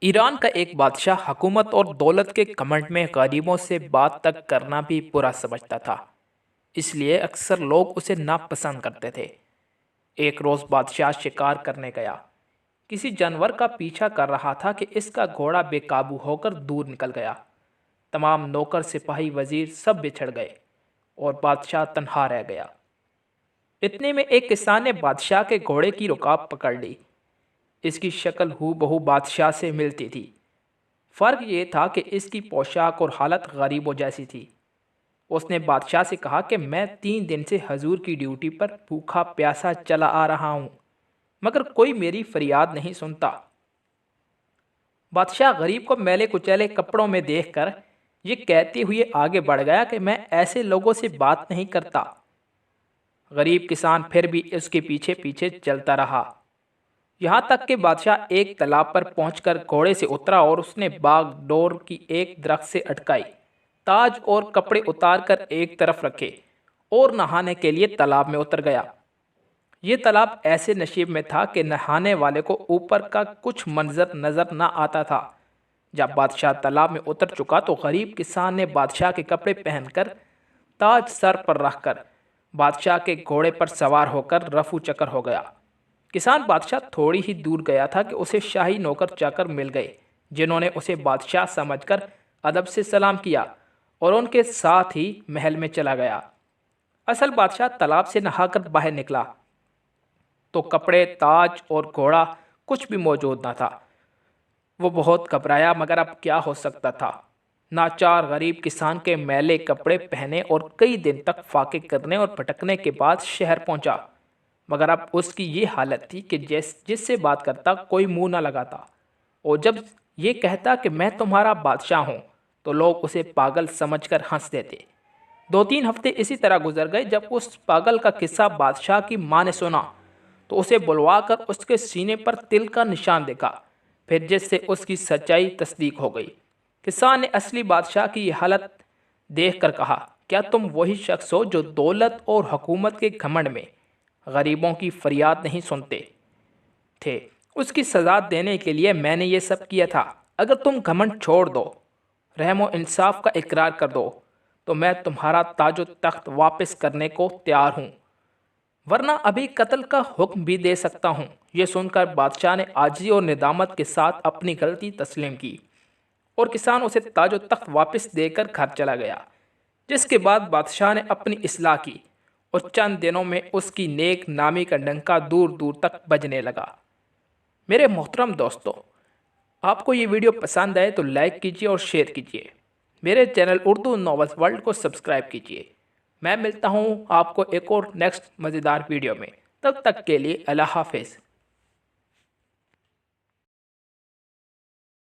ایران کا ایک بادشاہ حکومت اور دولت کے گھمنڈ میں غریبوں سے بات تک کرنا بھی برا سمجھتا تھا، اس لیے اکثر لوگ اسے ناپسند کرتے تھے۔ ایک روز بادشاہ شکار کرنے گیا، کسی جانور کا پیچھا کر رہا تھا کہ اس کا گھوڑا بے قابو ہو کر دور نکل گیا۔ تمام نوکر سپاہی وزیر سب بچھڑ گئے اور بادشاہ تنہا رہ گیا۔ اتنے میں ایک کسان نے بادشاہ کے گھوڑے کی رکاب پکڑ لی۔ اس کی شکل ہو بہو بادشاہ سے ملتی تھی، فرق یہ تھا کہ اس کی پوشاک اور حالت غریبوں جیسی تھی۔ اس نے بادشاہ سے کہا کہ میں 3 دن سے حضور کی ڈیوٹی پر بھوکا پیاسا چلا آ رہا ہوں، مگر کوئی میری فریاد نہیں سنتا۔ بادشاہ غریب کو میلے کچیلے کپڑوں میں دیکھ کر یہ کہتے ہوئے آگے بڑھ گیا کہ میں ایسے لوگوں سے بات نہیں کرتا۔ غریب کسان پھر بھی اس کے پیچھے پیچھے چلتا رہا، یہاں تک کہ بادشاہ ایک تالاب پر پہنچ کر گھوڑے سے اترا اور اس نے باغ ڈور کی ایک درخت سے اٹکائی، تاج اور کپڑے اتار کر ایک طرف رکھے اور نہانے کے لیے تالاب میں اتر گیا۔ یہ تالاب ایسے نشیب میں تھا کہ نہانے والے کو اوپر کا کچھ منظر نظر نہ آتا تھا۔ جب بادشاہ تالاب میں اتر چکا تو غریب کسان نے بادشاہ کے کپڑے پہن کر، تاج سر پر رکھ کر بادشاہ کے گھوڑے پر سوار ہو کر رفو چکر ہو گیا۔ کسان بادشاہ تھوڑی ہی دور گیا تھا کہ اسے شاہی نوکر چاکر مل گئے، جنہوں نے اسے بادشاہ سمجھ کر ادب سے سلام کیا اور ان کے ساتھ ہی محل میں چلا گیا۔ اصل بادشاہ تالاب سے نہا کر باہر نکلا تو کپڑے، تاج اور گھوڑا کچھ بھی موجود نہ تھا۔ وہ بہت گھبرایا، مگر اب کیا ہو سکتا تھا؟ ناچار غریب کسان کے میلے کپڑے پہنے اور کئی دن تک فاقے کرنے اور بھٹکنے کے بعد شہر پہنچا، مگر اب اس کی یہ حالت تھی کہ جس سے بات کرتا کوئی منہ نہ لگاتا، اور جب یہ کہتا کہ میں تمہارا بادشاہ ہوں تو لوگ اسے پاگل سمجھ کر ہنس دیتے۔ 2-3 ہفتے اسی طرح گزر گئے۔ جب اس پاگل کا قصہ بادشاہ کی ماں نے سنا تو اسے بلوا کر اس کے سینے پر تل کا نشان دیکھا، پھر جس سے اس کی سچائی تصدیق ہو گئی۔ کسان نے اصلی بادشاہ کی یہ حالت دیکھ کر کہا، کیا تم وہی شخص ہو جو دولت اور حکومت کے گھمنڈ میں غریبوں کی فریاد نہیں سنتے تھے؟ اس کی سزا دینے کے لیے میں نے یہ سب کیا تھا۔ اگر تم گھمنڈ چھوڑ دو، رحم و انصاف کا اقرار کر دو، تو میں تمہارا تاج و تخت واپس کرنے کو تیار ہوں، ورنہ ابھی قتل کا حکم بھی دے سکتا ہوں۔ یہ سن کر بادشاہ نے عاجزی اور ندامت کے ساتھ اپنی غلطی تسلیم کی، اور کسان اسے تاج و تخت واپس دے کر گھر چلا گیا۔ جس کے بعد بادشاہ نے اپنی اصلاح کی اور چند دنوں میں اس کی نیک نامی کا ڈنکا دور دور تک بجنے لگا۔ میرے محترم دوستو، آپ کو یہ ویڈیو پسند آئے تو لائک کیجیے اور شیئر کیجیے۔ میرے چینل اردو ناولز ورلڈ کو سبسکرائب کیجیے۔ میں ملتا ہوں آپ کو ایک اور نیکسٹ مزیدار ویڈیو میں، تب تک کے لیے اللہ حافظ۔